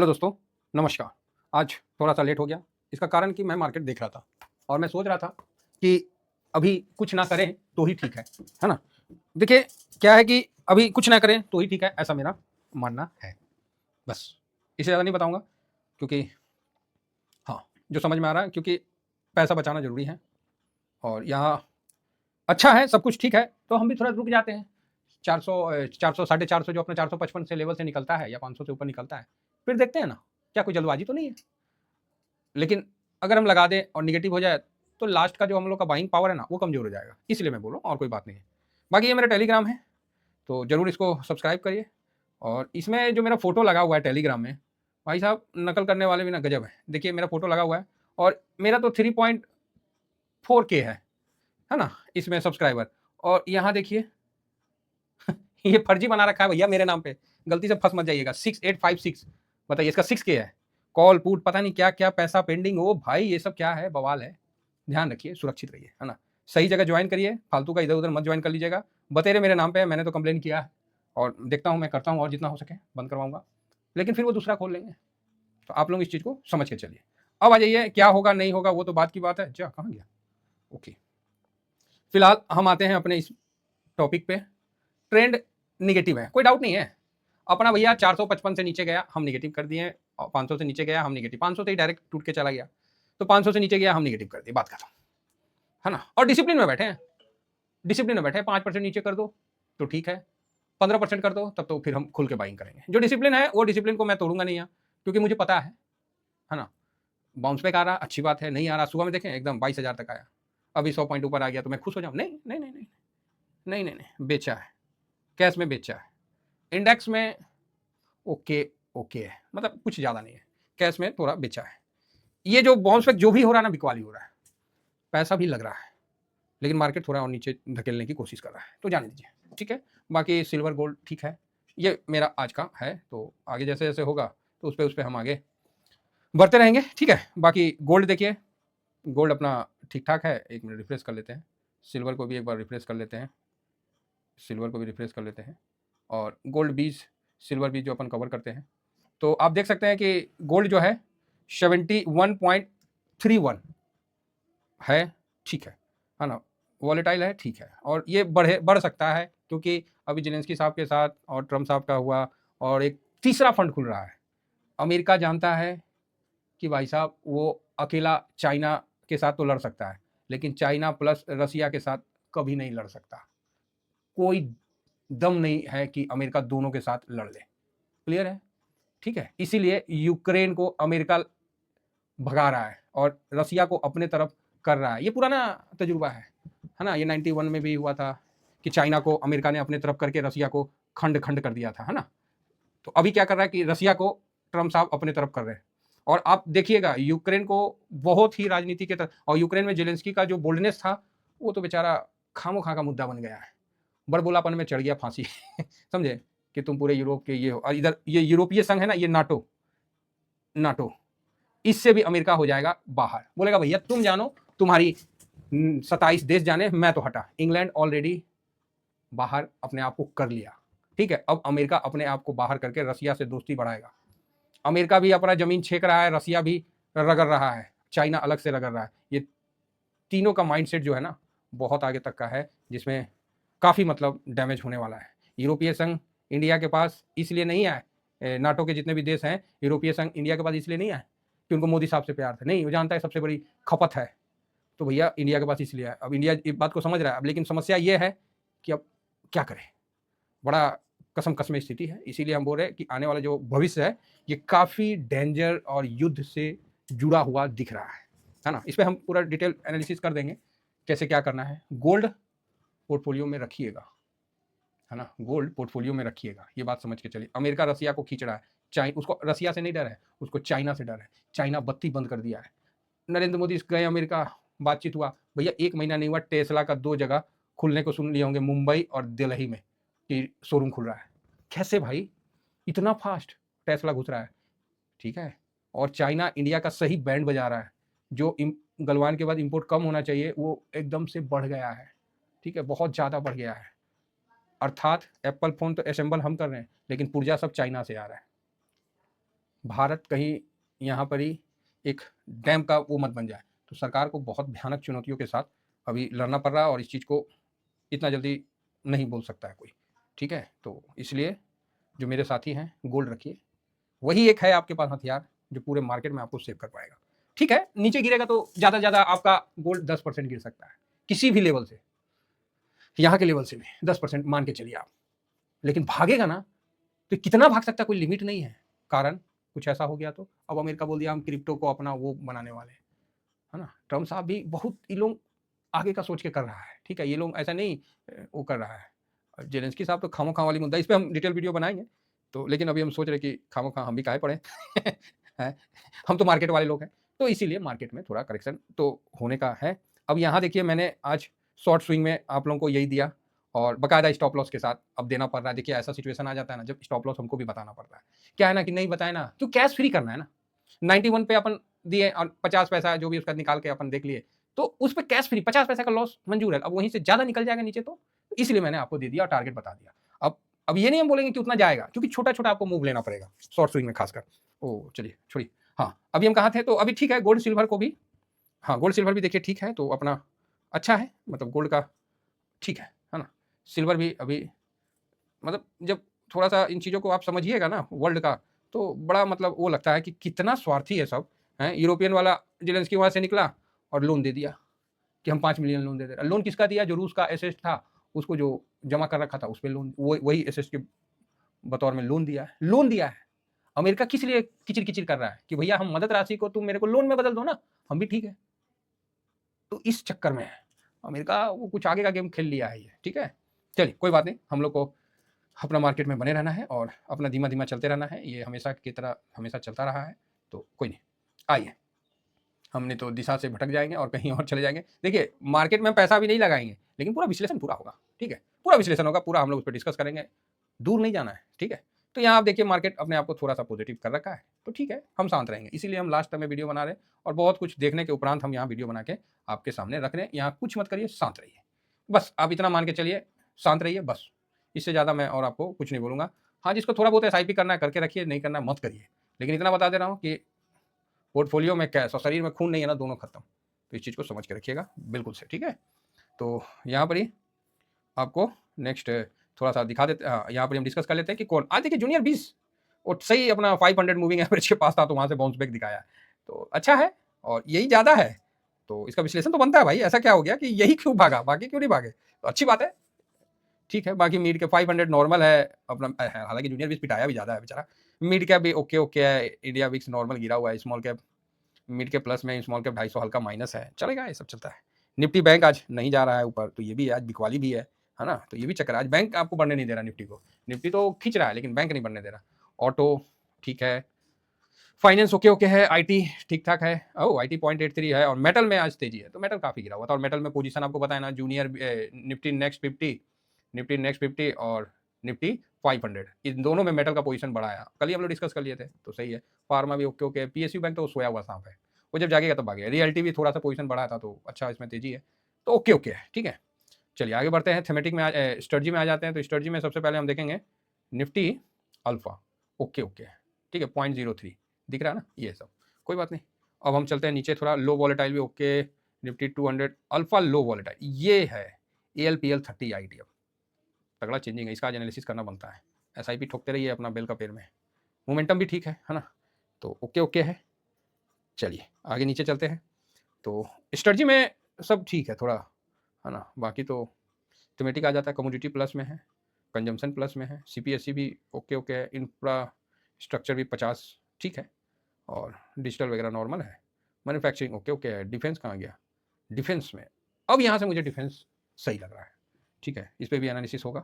Hello दोस्तों, नमस्कार। आज थोड़ा सा लेट हो गया। इसका कारण कि मैं मार्केट देख रहा था और मैं सोच रहा था कि अभी कुछ ना करें तो ही ठीक है ना? देखिए, क्या है कि अभी कुछ ना करें तो ही ठीक है, ऐसा मेरा मानना है। बस, इससे ज़्यादा नहीं बताऊँगा क्योंकि हाँ, जो समझ में आ रहा है, क्योंकि पैसा बचाना ज़रूरी है और यहाँ अच्छा है, सब कुछ ठीक है, तो हम भी थोड़ा रुक जाते हैं। 400 400 साढ़े 400 जो अपना 455 से लेवल से निकलता है या 500 से ऊपर निकलता है, फिर देखते हैं ना, क्या कोई जल्दबाजी तो नहीं है। लेकिन अगर हम लगा दें और नेगेटिव हो जाए तो लास्ट का जो हम लोग का बाइंग पावर है ना, वो कमज़ोर हो जाएगा। इसलिए मैं बोल रहा हूँ, और कोई बात नहीं है। बाकी ये मेरा टेलीग्राम है, तो ज़रूर इसको सब्सक्राइब करिए। और इसमें जो मेरा फ़ोटो लगा हुआ है टेलीग्राम में, भाई साहब नकल करने वाले भी ना गजब है। देखिए मेरा फ़ोटो लगा हुआ है और मेरा तो 3.4K है ना? इसमें सब्सक्राइबर। और यहाँ देखिए ये फर्जी बना रखा है भैया मेरे नाम पे, गलती से फंस मत जाइएगा। 6856 बताइए, इसका 6K है। कॉल पुट पता नहीं क्या क्या पैसा पेंडिंग। ओ भाई ये सब क्या है, बवाल है। ध्यान रखिए, सुरक्षित रहिए, है ना? सही जगह ज्वाइन करिए, फालतू का इधर उधर मत ज्वाइन कर लीजिएगा। बतेरे मेरे नाम पे है, मैंने तो कंप्लेन किया है और देखता हूँ, मैं करता हूँ और जितना हो सके बंद करवाऊंगा, लेकिन फिर वो दूसरा खोल लेंगे। तो आप लोग इस चीज़ को समझ के चलिए। अब आ जाइए, क्या होगा नहीं होगा वो तो बात की बात है। जा कहाँ गया? ओके, फिलहाल हम आते हैं अपने इस टॉपिक पे। ट्रेंड निगेटिव है, कोई डाउट नहीं है। अपना भैया 455 से नीचे गया, हम निगेटिव कर दिए। 500 से नीचे गया, हम निगेटिव। 500 से ही डायरेक्ट टूट के चला गया, तो 500 से नीचे गया, हम निगेटिव कर दिए। बात खत्म, है ना? और डिसिप्लिन में बैठे हैं, डिसिप्लिन में बैठे हैं। 5% नीचे कर दो तो ठीक है, 15% कर दो तब तो फिर हम खुल के बाइंग करेंगे। जो डिसिप्लिन है वो डिसिप्लिन को मैं तोड़ूंगा नहीं यहाँ, क्योंकि मुझे पता है ना? बाउंस बैक आ रहा, अच्छी बात है। नहीं आ रहा, सुबह में देखें एकदम 22,000 तक आया, अभी 100 पॉइंट ऊपर आ गया तो मैं खुश हो जाऊँ? नहीं नहीं नहीं नहीं नहीं नहीं नहीं, बेचा है, कैश में बेचा है। इंडेक्स में ओके ओके है, मतलब कुछ ज़्यादा नहीं है। कैश में थोड़ा बेचा है। ये जो बाउंस बैक जो भी हो रहा है ना, बिकवाली हो रहा है, पैसा भी लग रहा है, लेकिन मार्केट थोड़ा और नीचे धकेलने की कोशिश कर रहा है, तो जाने दीजिए, ठीक है। बाकी सिल्वर गोल्ड ठीक है, ये मेरा आज का है, तो आगे जैसे जैसे होगा तो उस पर हम आगे बढ़ते रहेंगे, ठीक है। बाकी गोल्ड देखिए, गोल्ड अपना ठीक ठाक है। एक मिनट रिफ्रेश कर लेते हैं, सिल्वर को भी एक बार रिफ्रेश कर लेते हैं, सिल्वर को भी रिफ्रेश कर लेते हैं। और गोल्ड बीज, सिल्वर बीज जो अपन कवर करते हैं, तो आप देख सकते हैं कि गोल्ड जो है 71.31 है, ठीक है ना? वॉलेटाइल है, ठीक है। और ये बढ़ सकता है, क्योंकि अभी जेलेंस्की साहब के साथ और ट्रम्प साहब का हुआ, और एक तीसरा फंड खुल रहा है। अमेरिका जानता है कि भाई साहब वो अकेला चाइना के साथ तो लड़ सकता है, लेकिन चाइना प्लस रसिया के साथ कभी नहीं लड़ सकता। कोई दम नहीं है कि अमेरिका दोनों के साथ लड़ ले। क्लियर है? ठीक है। इसीलिए यूक्रेन को अमेरिका भगा रहा है और रसिया को अपने तरफ कर रहा है। ये पुराना तजुर्बा है ना? ये 91 में भी हुआ था कि चाइना को अमेरिका ने अपने तरफ करके रसिया को खंड खंड कर दिया था, है ना? तो अभी क्या कर रहा है कि रसिया को ट्रम्प साहब अपने तरफ कर रहे हैं। और आप देखिएगा यूक्रेन को बहुत ही राजनीति के तरफ, और यूक्रेन में जेलेंस्की का जो बोल्डनेस था, वो तो बेचारा खामो खा का मुद्दा बन गया है। बड़बोलापन में चढ़ गया फांसी समझे कि तुम पूरे यूरोप के ये हो, और इधर ये यूरोपीय संघ है ना, ये नाटो, नाटो, इससे भी अमेरिका हो जाएगा बाहर। बोलेगा भैया तुम जानो, तुम्हारी 27 देश जाने, मैं तो हटा। इंग्लैंड ऑलरेडी बाहर अपने आप को कर लिया, ठीक है। अब अमेरिका अपने आप को बाहर करके रसिया से दोस्ती बढ़ाएगा। अमेरिका भी अपना जमीन छेक रहा है, रसिया भी रगड़ रहा है, चाइना अलग से रगड़ रहा है। ये तीनों का माइंडसेट जो है ना, बहुत आगे तक का है, जिसमें काफ़ी मतलब डैमेज होने वाला है। यूरोपीय संघ इंडिया के पास इसलिए नहीं आए, नाटो के जितने भी देश हैं, यूरोपीय संघ इंडिया के पास इसलिए नहीं आए कि उनको मोदी साहब से प्यार था, नहीं, वो जानता है सबसे बड़ी खपत है, तो भैया इंडिया के पास इसलिए आए। अब इंडिया इस बात को समझ रहा है, अब लेकिन समस्या ये है कि अब क्या करें। बड़ा कसम कसम स्थिति है। इसीलिए हम बोल रहे हैं कि आने वाला जो भविष्य है, ये काफ़ी डेंजर और युद्ध से जुड़ा हुआ दिख रहा है ना? इस पर हम पूरा डिटेल एनालिसिस कर देंगे, कैसे क्या करना है। गोल्ड पोर्टफोलियो में रखिएगा, है ना? गोल्ड पोर्टफोलियो में रखिएगा, ये बात समझ के चलिए। अमेरिका रसिया को खींच रहा है, उसको रसिया से नहीं डर है, उसको चाइना से डर है। चाइना बत्ती बंद कर दिया है। नरेंद्र मोदी गए अमेरिका, बातचीत हुआ, भैया 1 महीना नहीं हुआ, टेस्ला का 2 जगह खुलने को सुन लिए होंगे, मुंबई और दिल्ली में, कि शोरूम खुल रहा है। कैसे भाई, इतना फास्ट टेस्ला घुस रहा है, ठीक है। और चाइना इंडिया का सही बैंड बजा रहा है। जो गलवान के बाद इंपोर्ट कम होना चाहिए, वो एकदम से बढ़ गया है, ठीक है, बहुत ज़्यादा बढ़ गया है। अर्थात एप्पल फ़ोन तो असेंबल हम कर रहे हैं, लेकिन पुर्जा सब चाइना से आ रहा है। भारत कहीं यहाँ पर ही एक डैम का वो मत बन जाए। तो सरकार को बहुत भयानक चुनौतियों के साथ अभी लड़ना पड़ रहा है और इस चीज़ को इतना जल्दी नहीं बोल सकता है कोई, ठीक है? तो इसलिए जो मेरे साथी हैं, गोल्ड रखिए। वही एक है आपके पास हथियार जो पूरे मार्केट में आपको सेव कर पाएगा। ठीक है, नीचे गिरेगा तो ज़्यादा से ज़्यादा आपका गोल्ड 10% गिर सकता है, किसी भी लेवल से। यहाँ के लेवल से भी 10% मान के चलिए आप। लेकिन भागेगा ना, तो कितना भाग सकता है, कोई लिमिट नहीं है। कारण कुछ ऐसा हो गया तो अब अमेरिका बोल दिया हम क्रिप्टो को अपना वो बनाने वाले हैं, है ना? ट्रम्प साहब भी बहुत ये लोग आगे का सोच के कर रहा है, ठीक है? ये लोग ऐसा नहीं वो कर रहा है। जेलेंस्की साहब तो खामोखा वाली मुद्दा, इस पे हम डिटेल वीडियो बनाएँगे। तो लेकिन अभी हम सोच रहे हैं कि खामोखा हम भी काहे पड़े हैं? हम तो मार्केट वाले लोग हैं। तो इसीलिए मार्केट में थोड़ा करेक्शन तो होने का है। अब यहाँ देखिए मैंने आज शॉर्ट स्विंग में आप लोगों को यही दिया और बाकायदा स्टॉप लॉस के साथ अब देना पड़ रहा है। देखिए ऐसा सिचुएशन आ जाता है ना जब स्टॉप लॉस हमको भी बताना पड़ता है। क्या है ना कि नहीं बताए ना, तो कैश फ्री करना है ना। 91 पे अपन दिए और 50 पैसा जो भी उसका निकाल के अपन देख लिए, तो उस पे कैश फ्री 50 पैसे का लॉस मंजूर है। अब वहीं से ज़्यादा निकल जाएगा नीचे तो इसलिए मैंने आपको दे दिया और टारगेट बता दिया। अब ये नहीं हम बोलेंगे कि उतना जाएगा क्योंकि छोटा-छोटा आपको मूव लेना पड़ेगा शॉर्ट स्विंग में खासकर। ओह! चलिए छोड़िए। हाँ, अभी हम कहाँ थे? तो अभी ठीक है गोल्ड सिल्वर को भी, हाँ, गोल्ड सिल्वर भी देखिए ठीक है तो अपना अच्छा है, मतलब गोल्ड का ठीक है ना? सिल्वर भी अभी मतलब जब थोड़ा-सा इन चीज़ों को आप समझिएगा ना वर्ल्ड का, तो बड़ा मतलब वो लगता है कि कितना स्वार्थी है सब, हैं? यूरोपियन वाला ज़ेलेंस्की वहाँ से निकला और लोन दे दिया कि हम 5 मिलियन लोन दे दे रहे हैं। लोन किसका दिया? जो रूस का एसेट था, उसको जो जमा कर रखा था, उस पे लोन वही एसेट के बतौर में लोन दिया है। लोन दिया है। अमेरिका किस लिए किचिर-किचिर कर रहा है कि भैया हम मदद राशि को तुम मेरे को लोन में बदल दो ना, हम भी ठीक है। तो इस चक्कर में है। अमेरिका वो कुछ आगे का गेम खेल लिया है ये, ठीक है? चलिए कोई बात नहीं, हम लोग को अपना मार्केट में बने रहना है और अपना धीमा-धीमा चलते रहना है। ये हमेशा की तरह हमेशा चलता रहा है, तो कोई नहीं। आइए, हमने तो दिशा से भटक जाएँगे और कहीं और चले जाएँगे। देखिए, मार्केट में पैसा भी नहीं लगाएँगे, लेकिन पूरा विश्लेषण पूरा होगा, ठीक है? पूरा विश्लेषण होगा, पूरा हम लोग उस पे डिस्कस करेंगे। दूर नहीं जाना है, ठीक है? तो यहाँ आप देखिए मार्केट अपने आप को थोड़ा-सा पॉजिटिव कर रखा है, तो ठीक है, हम शांत रहेंगे। इसीलिए हम लास्ट में वीडियो बना रहे हैं और बहुत कुछ देखने के उपरांत हम यहाँ वीडियो बना के आपके सामने रख रहे हैं। यहाँ कुछ मत करिए, शांत रहिए। बस आप इतना मान के चलिए, शांत रहिए बस। इससे ज़्यादा मैं और आपको कुछ नहीं बोलूँगा। हाँ, जिसको थोड़ा बहुत एसआईपी करना है करके रखिए, नहीं करना है मत करिए। लेकिन इतना बता दे रहा हूँ कि पोर्टफोलियो में कैश और शरीर में खून नहीं है ना, दोनों खत्म। तो इस चीज़ को समझ के रखिएगा, बिल्कुल से, ठीक है? तो यहाँ पर ही आपको नेक्स्ट थोड़ा-सा दिखा देते यहाँ पर हम डिस्कस कर लेते हैं कि कौन आज देखिए जूनियर 20 और सही अपना 500 मूविंग एवरेज के पास था तो वहाँ से बाउंस बैक दिखाया। तो अच्छा है और यही ज़्यादा है। तो इसका विश्लेषण तो बनता है भाई, ऐसा क्या हो गया कि यही क्यों भागा, बाकी क्यों नहीं भागे? तो अच्छी बात है, ठीक है, बाकी मिड के 500 नॉर्मल है अपना हालाँकि जूनियर 20 पिटाया भी ज़्यादा है बेचारा। मिड कैप भी ओके है, इंडिया विक्स नॉर्मल गिरा हुआ है, स्मॉल कैप मिड के प्लस में, स्मॉल कैप 250 हल्का माइनस है, चलेगा ये सब चलता है। निफ्टी बैंक आज नहीं जा रहा है ऊपर, तो ये भी आज बिकवाली भी है ना? तो ये भी चक्कर है, आज बैंक आपको बढ़ने नहीं दे रहा निफ्टी को। निफ्टी तो खींच रहा है लेकिन बैंक नहीं बढ़ने दे रहा। ऑटो ठीक है, फाइनेंस ओके है, आईटी ठीक-ठाक है। ओह! आईटी 0.83 है और मेटल में आज तेज़ी है, तो मेटल काफ़ी गिरा हुआ था और मेटल में पोजीशन आपको पता है ना जूनियर निफ्टी नेक्स्ट 50 और निफ्टी 500 इन दोनों में मेटल का पोजीशन बढ़ा है। कल ही हम लोग डिस्कस कर लिए थे, तो सही है। फार्मा भी ओके है, पीएसयू बैंक तो सोया हुआ साँप है। वो जब जागेगा तब भागेगा। रियल्टी भी थोड़ा-सा पोजीशन बढ़ा था तो अच्छा इसमें तेज़ी है। तो ओके है, ठीक है। चलिए आगे बढ़ते हैं थीमेटिक में स्ट्रेटजी में आ जाते हैं। तो स्ट्रेटजी में सबसे पहले हम देखेंगे निफ्टी अल्फा ओके है, ठीक है 0.03 दिख रहा है ना ये सब, कोई बात नहीं। अब हम चलते हैं नीचे थोड़ा लो वॉलेटाइल भी ओके, निफ्टी 200 अल्फा लो वॉलेटाइल ये है एएलपीएल 30 आईटीएफ तगड़ा चेंजिंग है, इसका आज एनालिसिस करना बनता है। एसआईपी ठोकते रहिए अपना बेल का पेड़ में, मोमेंटम भी ठीक है ना? तो ओके है। चलिए आगे नीचे चलते हैं। तो स्ट्रेटजी में सब ठीक है थोड़ा, है ना? बाकी तो थीमेटिक आ जाता है, कमोडिटी प्लस में है, कंजम्पशन प्लस में है, सीपीएससी भी ओके है, इंफ्रास्ट्रक्चर भी 50 ठीक है और डिजिटल वगैरह नॉर्मल है। मैन्युफैक्चरिंग ओके है। डिफेंस कहाँ गया? डिफेंस में अब यहाँ से मुझे डिफेंस सही लग रहा है, ठीक है, इस पे भी एनालिसिस होगा।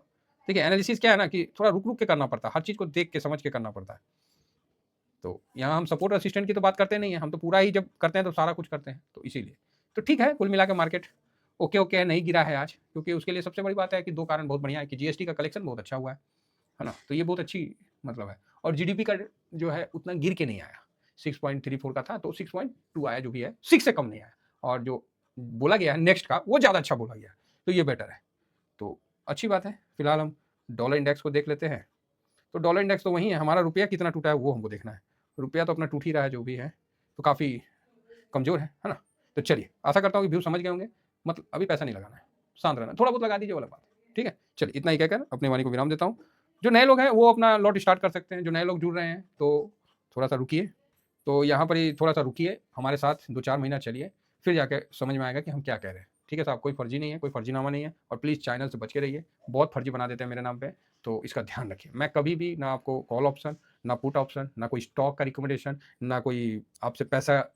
देखिए एनालिसिस क्या है ना कि थोड़ा रुक-रुक के करना पड़ता है, हर चीज़ को देख के समझ के करना पड़ता है। तो यहाँ हम सपोर्ट असिस्टेंट की तो बात करते नहीं है, हम तो पूरा ही जब करते हैं तो सारा कुछ करते हैं, तो इसीलिए। तो ठीक है, कुल मिला के मार्केट ओके है, नहीं गिरा है आज, क्योंकि उसके लिए सबसे बड़ी बात है कि 2 कारण बहुत बढ़िया है कि जीएसटी का कलेक्शन बहुत अच्छा हुआ है ना? तो ये बहुत अच्छी मतलब है और जीडीपी का जो है उतना गिर के नहीं आया, 6.34 का था तो 6.2 आया जो भी है, 6 से कम नहीं आया और जो बोला गया है नेक्स्ट का वो ज़्यादा अच्छा बोला गया है, तो ये बेटर है। तो अच्छी बात है, फिलहाल हम डॉलर इंडेक्स को देख लेते हैं। तो डॉलर इंडेक्स तो वही है, हमारा रुपया कितना टूटा है वो हमको देखना है। रुपया तो अपना टूट ही रहा है जो भी है, तो काफ़ी कमज़ोर है ना? तो चलिए, आशा करता हूँ कि व्यू समझ गए होंगे। मतलब अभी पैसा नहीं लगाना है, शांत रहना है, थोड़ा बहुत लगा दीजिए वो अलग बात है, ठीक है? चलिए इतना ही कहकर अपनी वाणी को विराम देता हूँ। जो नए लोग हैं वो अपना लॉट स्टार्ट कर सकते हैं, जो नए लोग जुड़ रहे हैं तो थोड़ा-सा रुकिए। तो यहाँ पर ही थोड़ा-सा रुकिए, हमारे साथ 2-4 महीना चलिए, फिर जाके समझ में आएगा कि हम क्या कह रहे हैं। ठीक है साहब? कोई फर्जी नहीं है, कोई फर्जीनामा नहीं है और प्लीज़ चैनल से बच के रहिए। बहुत फर्जी बना देते हैं मेरे नाम पे, तो इसका ध्यान रखिए। मैं कभी भी ना आपको कॉल ऑप्शन, ना पुट ऑप्शन, ना कोई स्टॉक का रिकमेंडेशन, ना कोई आपसे पैसा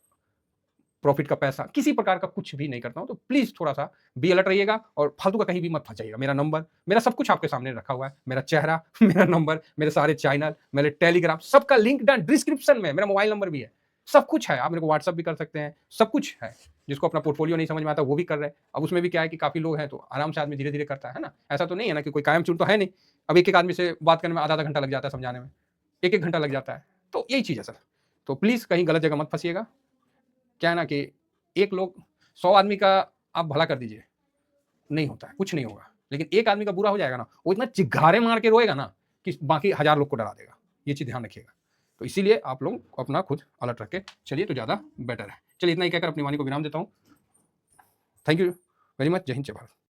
प्रॉफिट का पैसा, किसी प्रकार का कुछ भी नहीं करता हूँ। तो प्लीज़ थोड़ा-सा बी अलर्ट रहिएगा और फालतू का कहीं भी मत फँस जाइएगा। मेरा नंबर, मेरा सब कुछ आपके सामने रखा हुआ है। मेरा चेहरा, मेरा नंबर, मेरे सारे चैनल, मेरे टेलीग्राम, सबका लिंक डन डिस्क्रिप्शन में है। मेरा मोबाइल नंबर भी है। सब कुछ है। आप मेरे को व्हाट्सएप भी कर सकते हैं। सब कुछ है। जिसको अपना पोर्टफोलियो नहीं समझ में आता वो भी कर रहे हैं। अब उसमें भी क्या है कि काफ़ी लोग हैं तो आराम से आदमी धीरे-धीरे करता है ना? ऐसा तो नहीं है ना कि कोई कायम चुन तो है नहीं। अब एक-एक आदमी से बात करने में आधा-आधा घंटा लग जाता है समझाने में। 1-1 घंटा लग जाता है। तो यही चीज़ है सर। तो प्लीज़ कहीं गलत जगह मत फँसिएगा। क्या है ना कि एक लोग 100 आदमी का आप भला कर दीजिए, नहीं होता है, कुछ नहीं होगा। लेकिन एक आदमी का बुरा हो जाएगा ना, वो इतना चिघारे मार के रोएगा ना कि बाकी 1000 लोग को डरा देगा। ये चीज़ ध्यान रखिएगा। तो इसीलिए आप लोग अपना खुद अलर्ट रख के चलिए तो ज़्यादा बेटर है। चलिए इतना ही कहकर अपनी वाणी को विराम देता हूँ। Thank you very much. जय हिंद, जय भारत।